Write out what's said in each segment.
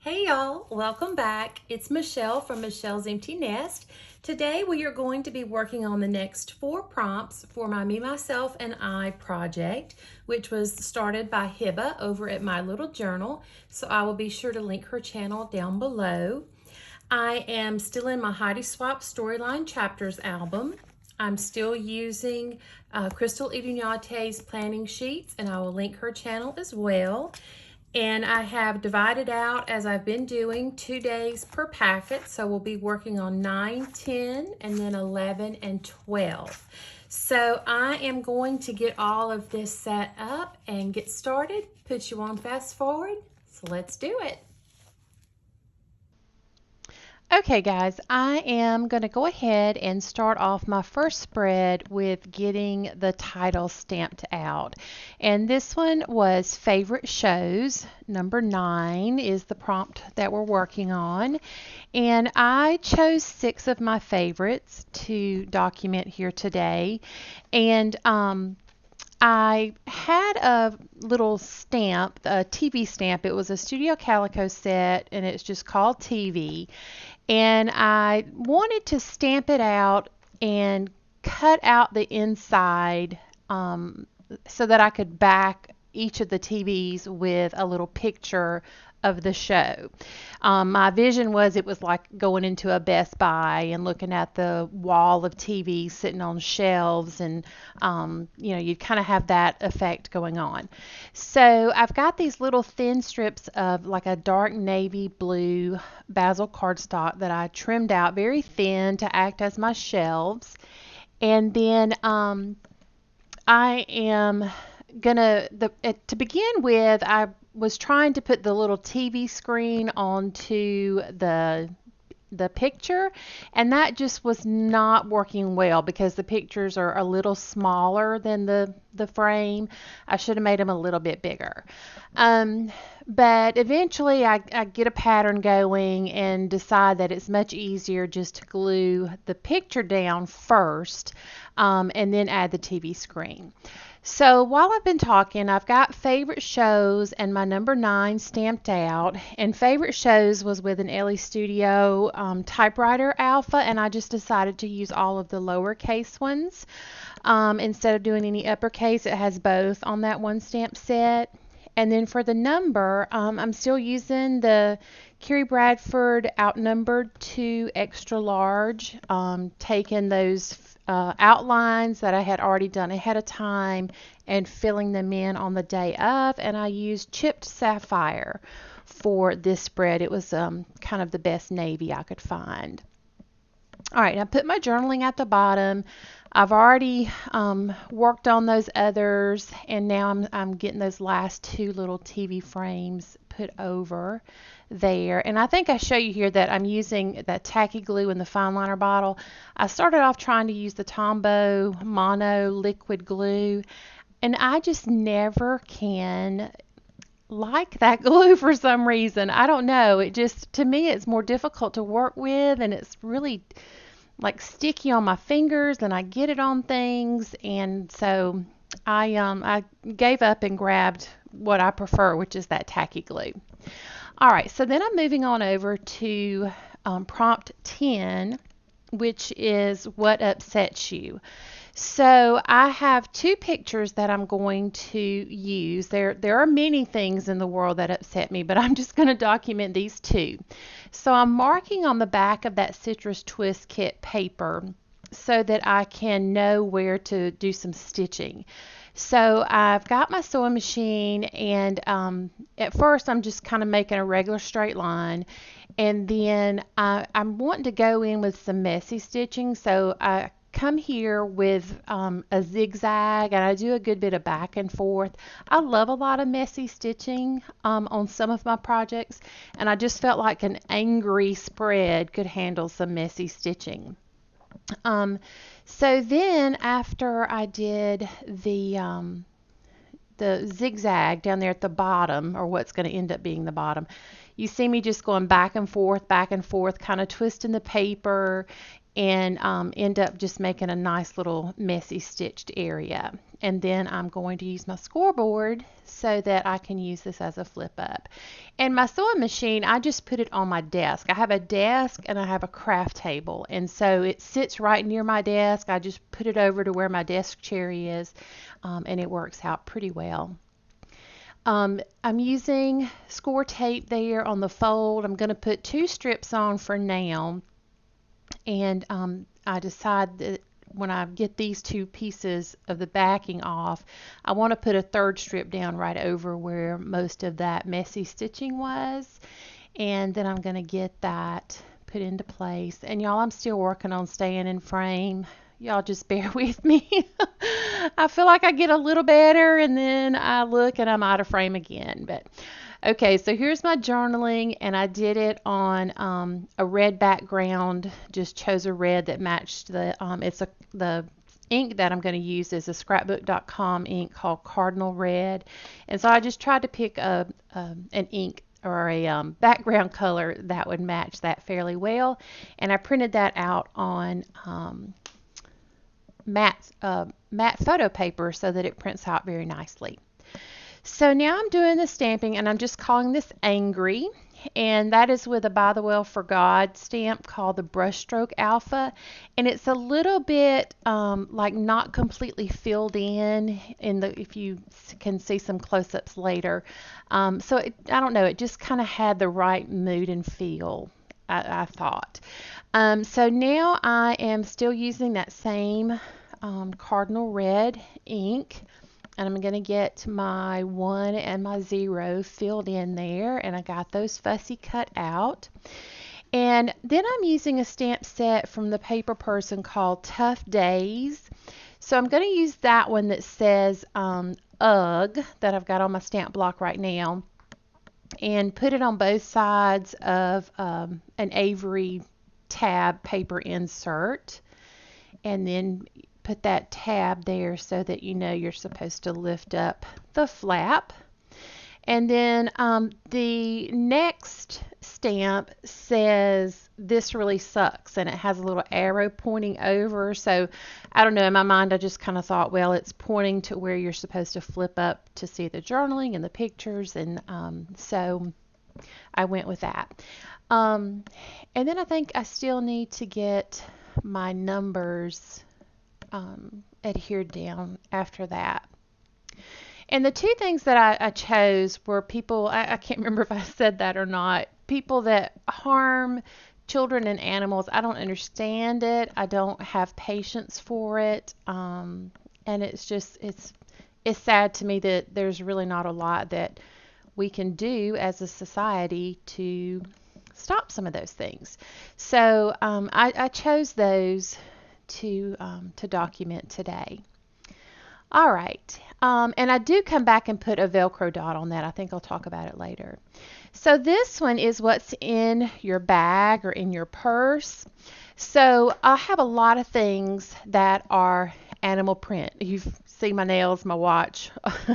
Hey y'all, welcome back. It's Michelle from Michelle's Empty Nest. Today we are going to be working on the next 4 prompts for my Me, Myself, and I project, which was started by Heba over at My Little Journal. So I will be sure to link her channel down below. I am still in my Heidi Swap Storyline Chapters album. I'm still using Crystal Idunyate's planning sheets, and I will link her channel as well. And I have divided out, as I've been doing, 2 days per packet. So we'll be working on 9, 10, and then 11 and 12. So I am going to get all of this set up and get started. Put you on fast forward. So let's do it. Okay guys, I am going to go ahead and start off my first spread with getting the title stamped out. And this one was Favorite Shows. Number 9 is the prompt that we're working on. And I chose 6 of my favorites to document here today. And I had a little stamp, a TV stamp. It was a Studio Calico set, and it's just called TV. And I wanted to stamp it out and cut out the inside so that I could back each of the TVs with a little picture of the show. My vision was it was like going into a Best Buy and looking at the wall of TVs sitting on shelves, and you'd kind of have that effect going on. So I've got these little thin strips of like a dark navy blue basil cardstock that I trimmed out very thin to act as my shelves. And then I am to begin with, I was trying to put the little TV screen onto the picture, and that just was not working well because the pictures are a little smaller than the frame. I should have made them a little bit bigger. But eventually I get a pattern going and decide that it's much easier just to glue the picture down first, and then add the TV screen. So while I've been talking, I've got Favorite Shows and my number 9 stamped out. And Favorite Shows was with an LE Studio typewriter alpha, and I just decided to use all of the lowercase ones. Instead of doing any uppercase, it has both on that one stamp set. And then for the number, I'm still using the Carrie Bradford Outnumbered 2 Extra Large, taking those outlines that I had already done ahead of time and filling them in on the day of. And I used chipped sapphire for this spread. It was kind of the best navy I could find. All right, I put my journaling at the bottom. I've already worked on those others, and now I'm getting those last 2 little TV frames put over there. And I think I show you here that I'm using that tacky glue in the fine liner bottle. I started off trying to use the Tombow Mono liquid glue, and I just never can like that glue for some reason. I don't know. It just, to me, it's more difficult to work with, and it's really like sticky on my fingers, and I get it on things, and so I gave up and grabbed what I prefer, which is that tacky glue. All right, so then I'm moving on over to prompt 10, which is what upsets you. So I have 2 pictures that I'm going to use. There are many things in the world that upset me, but I'm just going to document these 2. So I'm marking on the back of that Citrus Twist Kit paper so that I can know where to do some stitching. So I've got my sewing machine, and at first I'm just kind of making a regular straight line, and then I'm wanting to go in with some messy stitching. So I come here with a zigzag, and I do a good bit of back and forth. I love a lot of messy stitching on some of my projects, and I just felt like an angry spread could handle some messy stitching. So then after I did the zigzag down there at the bottom, or what's going to end up being the bottom, you see me just going back and forth, kind of twisting the paper, and end up just making a nice little messy stitched area. and then I'm going to use my scoreboard so that I can use this as a flip up. And my sewing machine, I just put it on my desk. I have a desk and I have a craft table, and so it sits right near my desk. I just put it over to where my desk chair is, and it works out pretty well. I'm using score tape there on the fold. I'm going to put 2 strips on for now, and I decide that when I get these 2 pieces of the backing off, I want to put a 3rd strip down right over where most of that messy stitching was, and then I'm going to get that put into place. And y'all, I'm still working on staying in frame. Y'all just bear with me. I feel like I get a little better and then I look and I'm out of frame again. But okay, so here's my journaling, and I did it on a red background. Just chose a red that matched the ink that I'm going to use is a scrapbook.com ink called Cardinal Red. And so I just tried to pick an ink or a background color that would match that fairly well. And I printed that out on matte photo paper so that it prints out very nicely. So now I'm doing the stamping, and I'm just calling this Angry, and that is with a By the Well for God stamp called the Brushstroke Alpha, and it's a little bit like not completely filled in the, if you can see some close-ups later. I don't know, it just kind of had the right mood and feel, I thought. So now I am still using that same Cardinal Red ink, and I'm going to get my 1 and my 0 filled in there, and I got those fussy cut out. And then I'm using a stamp set from the paper person called Tough Days. So I'm going to use that one that says UGG that I've got on my stamp block right now, and put it on both sides of an Avery tab paper insert, and then put that tab there so that you know you're supposed to lift up the flap. And then the next stamp says "This really sucks," and it has a little arrow pointing over. So I don't know, in my mind I just kind of thought, well, it's pointing to where you're supposed to flip up to see the journaling and the pictures, and so I went with that. And then I think I still need to get my numbers adhered down after that. And the 2 things that I chose were people, I can't remember if I said that or not, people that harm children and animals. I don't understand it. I don't have patience for it. And it's just, it's sad to me that there's really not a lot that we can do as a society to stop some of those things. So I chose those to document today. All right, and I do come back and put a Velcro dot on that. I think I'll talk about it later. So this one is what's in your bag or in your purse. So I have a lot of things that are animal print. You see my nails, my watch.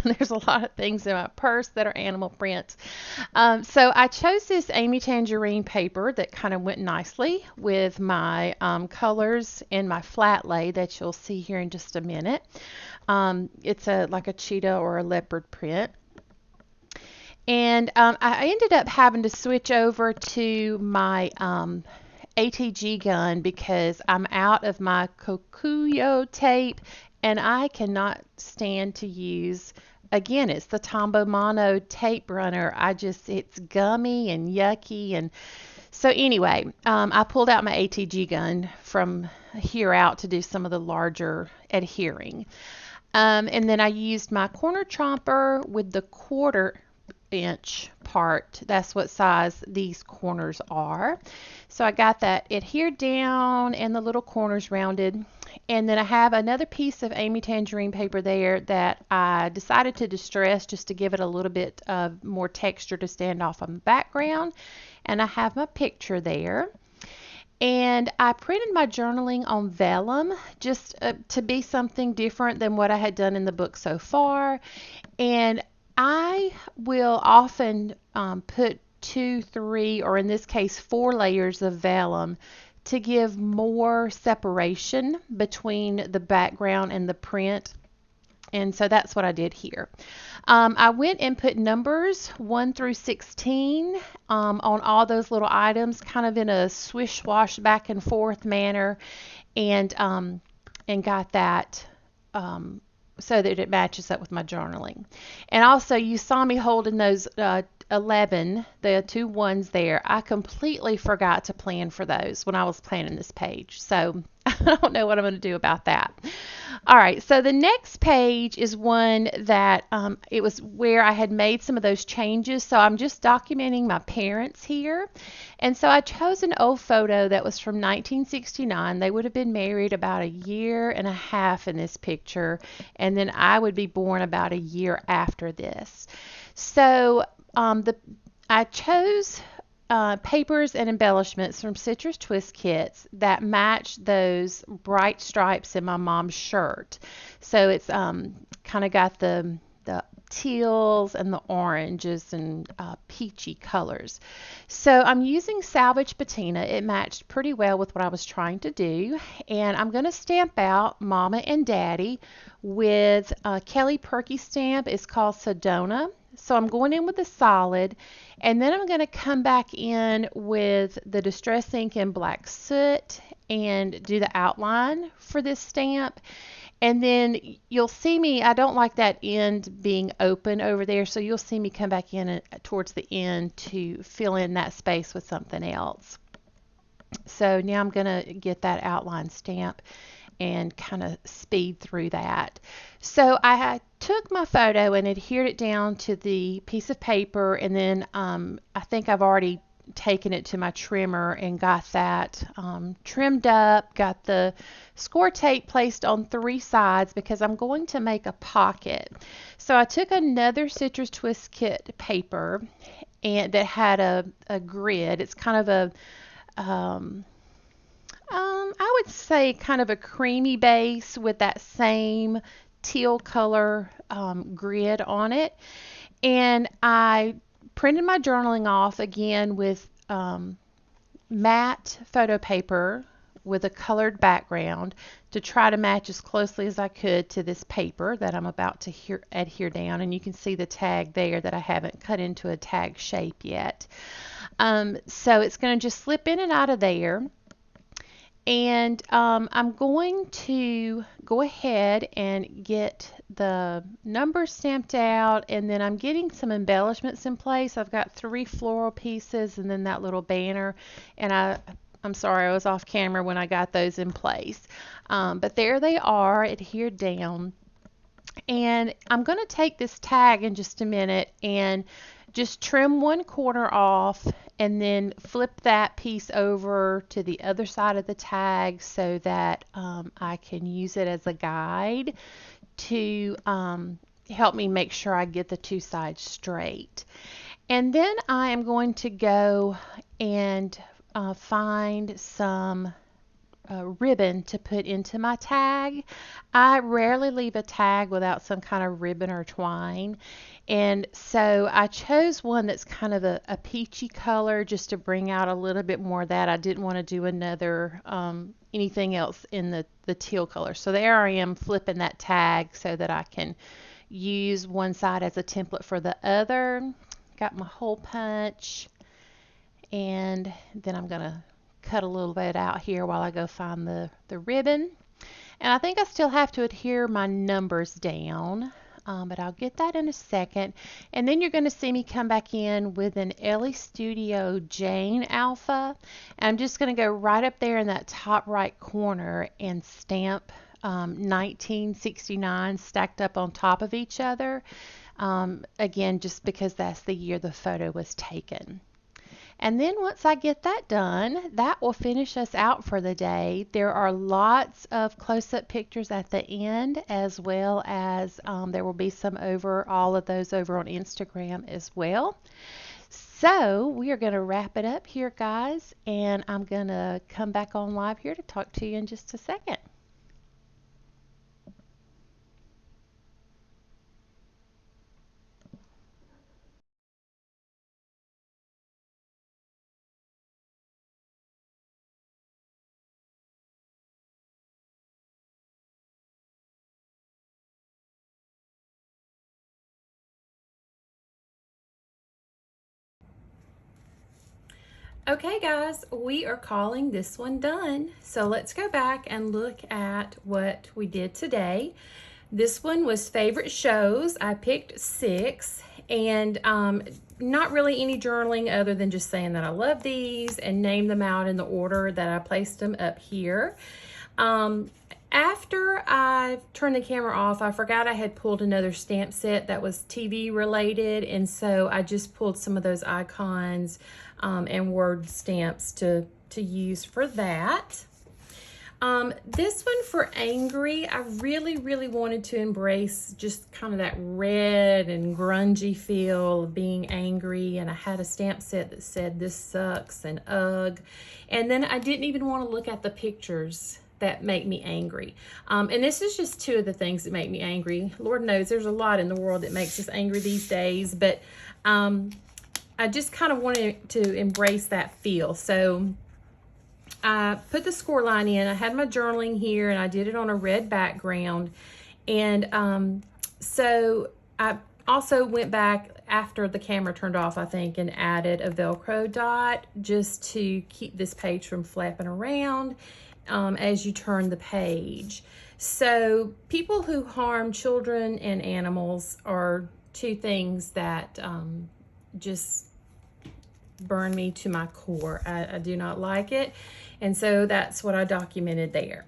There's a lot of things in my purse that are animal print. So I chose this Amy Tangerine paper that kind of went nicely with my colors in my flat lay that you'll see here in just a minute. It's like a cheetah or a leopard print. And I ended up having to switch over to my ATG gun because I'm out of my Kokuyo tape, and I cannot stand to use, again, it's the Tombow Mono tape runner. It's gummy and yucky. And so anyway, I pulled out my ATG gun from here out to do some of the larger adhering. And then I used my corner chomper with the 1/4-inch part. That's what size these corners are. So I got that adhered down and the little corners rounded. And then I have another piece of Amy Tangerine paper there that I decided to distress just to give it a little bit of more texture to stand off on the background. And I have my picture there. And I printed my journaling on vellum just to be something different than what I had done in the book so far. And I will often put 2, 3, or in this case 4 layers of vellum to give more separation between the background and the print. And so that's what I did here. I went and put numbers 1 through 16 on all those little items, kind of in a swish wash back and forth manner, and got that so that it matches up with my journaling. And also, you saw me holding those 11, the two ones there. I completely forgot to plan for those when I was planning this page. So I don't know what I'm going to do about that. All right, so the next page is one that it was where I had made some of those changes. So I'm just documenting my parents here. And so I chose an old photo that was from 1969. They would have been married about a year and a half in this picture, and then I would be born about a year after this. So I chose papers and embellishments from Citrus Twist Kits that match those bright stripes in my mom's shirt. So it's kind of got the teals and the oranges and peachy colors. So I'm using salvage patina. It matched pretty well with what I was trying to do. And I'm going to stamp out Mama and Daddy with Kelly Perky stamp. It's called Sedona. So I'm going in with a solid, and then I'm going to come back in with the Distress ink and black soot and do the outline for this stamp. And then you'll see me, I don't like that end being open over there, so you'll see me come back in towards the end to fill in that space with something else. So now I'm going to get that outline stamp and kind of speed through that. So I took my photo and adhered it down to the piece of paper, and then I think I've already taken it to my trimmer and got that trimmed up, got the score tape placed on 3 sides because I'm going to make a pocket. So I took another Citrus Twist Kit paper and that had a grid. It's kind of a I would say kind of a creamy base with that same teal color grid on it. And I printed my journaling off again with matte photo paper with a colored background to try to match as closely as I could to this paper that I'm about to adhere down. And you can see the tag there that I haven't cut into a tag shape yet. So it's going to just slip in and out of there. And I'm going to go ahead and get the numbers stamped out, and then I'm getting some embellishments in place. I've got 3 floral pieces and then that little banner, and I'm sorry I was off camera when I got those in place. But there they are adhered down. And I'm going to take this tag in just a minute and just trim one corner off and then flip that piece over to the other side of the tag so that I can use it as a guide to help me make sure I get the 2 sides straight. And then I am going to go and find some ribbon to put into my tag. I rarely leave a tag without some kind of ribbon or twine. And so I chose one that's kind of a peachy color just to bring out a little bit more of that. I didn't want to do another anything else in the teal color. So there I am flipping that tag so that I can use one side as a template for the other. Got my hole punch, and then I'm going to cut a little bit out here while I go find the ribbon. And I think I still have to adhere my numbers down, but I'll get that in a second. And then you're going to see me come back in with an Ellie Studio Jane Alpha. And I'm just going to go right up there in that top right corner and stamp 1969 stacked up on top of each other. Again, just because that's the year the photo was taken. And then once I get that done, that will finish us out for the day. There are lots of close-up pictures at the end, as well as there will be some over all of those over on Instagram as well. So we are going to wrap it up here, guys, and I'm going to come back on live here to talk to you in just a second. Okay guys, we are calling this one done. So let's go back and look at what we did today. This one was favorite shows. I picked 6, and not really any journaling other than just saying that I love these and name them out in the order that I placed them up here. After I turned the camera off, I forgot I had pulled another stamp set that was TV related, and so I just pulled some of those icons and word stamps to use for that. This one for angry, I really wanted to embrace just kind of that red and grungy feel of being angry, and I had a stamp set that said this sucks and ugh, and then I didn't even want to look at the pictures that make me angry. And this is just 2 of the things that make me angry. Lord knows there's a lot in the world that makes us angry these days, but I just kind of wanted to embrace that feel. So I put the score line in. I had my journaling here, and I did it on a red background. And so I also went back after the camera turned off, I think, and added a Velcro dot just to keep this page from flapping around as you turn the page. So people who harm children and animals are 2 things that just burn me to my core. I do not like it, and so that's what I documented there.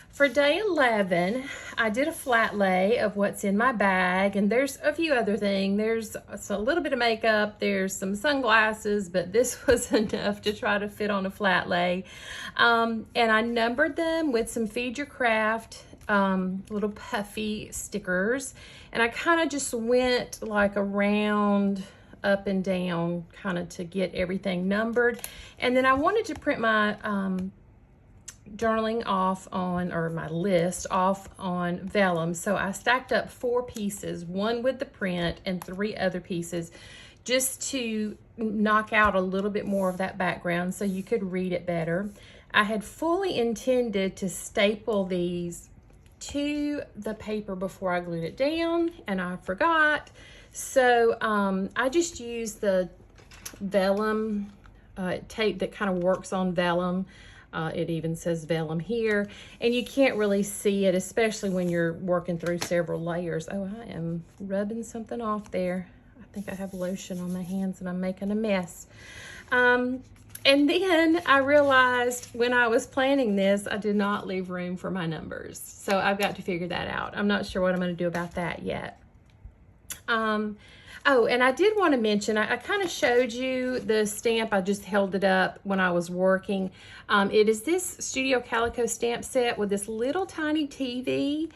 For day 11, I did a flat lay of what's in my bag, and there's a few other things. There's a little bit of makeup, there's some sunglasses, but this was enough to try to fit on a flat lay. And I numbered them with some Feed Your Craft little puffy stickers, and I kind of just went like around up and down kind of to get everything numbered. And then I wanted to print my journaling off on, or my list off on vellum. So I stacked up 4 pieces, 1 with the print and 3 other pieces, just to knock out a little bit more of that background so you could read it better. I had fully intended to staple these to the paper before I glued it down, and I forgot. So I just used the vellum tape that kind of works on vellum. It even says vellum here, and you can't really see it, especially when you're working through several layers. Oh, I am rubbing something off there. I think I have lotion on my hands and I'm making a mess. And then I realized when I was planning this, I did not leave room for my numbers. So I've got to figure that out. I'm not sure what I'm going to do about that yet. Oh, and I did want to mention, I kind of showed you the stamp. I just held it up when I was working. It is this Studio Calico stamp set with this little tiny TV.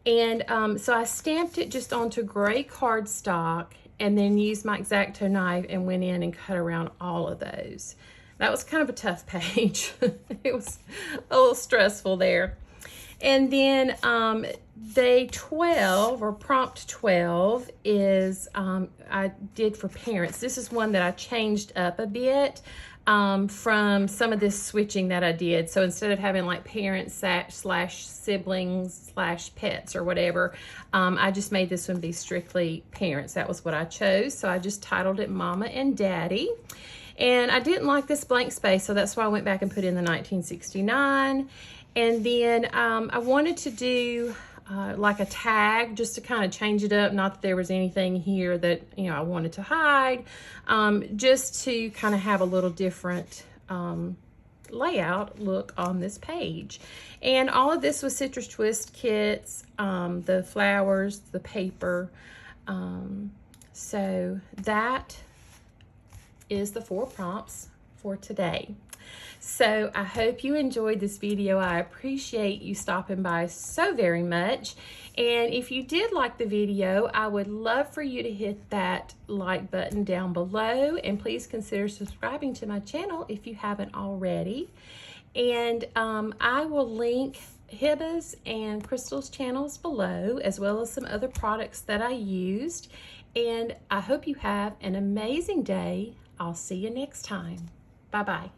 And so I stamped it just onto gray cardstock and then used my X-Acto knife and went in and cut around all of those. That was kind of a tough page. It was a little stressful there. And then day 12, or prompt 12, is I did for parents. This is one that I changed up a bit from some of this switching that I did. So instead of having like parents slash siblings slash pets or whatever, I just made this one be strictly parents. That was what I chose. So I just titled it Mama and Daddy. And I didn't like this blank space, so that's why I went back and put in the 1969. And then I wanted to do like a tag just to kind of change it up. Not that there was anything here that, you know, I wanted to hide, just to kind of have a little different layout look on this page. And all of this was Citrus Twist kits, the flowers, the paper. So that is the 4 prompts for today. So I hope you enjoyed this video. I appreciate you stopping by so very much. And if you did like the video, I would love for you to hit that like button down below, and please consider subscribing to my channel if you haven't already. And I will link Heba's and Crystal's channels below, as well as some other products that I used. And I hope you have an amazing day. I'll see you next time. Bye-bye.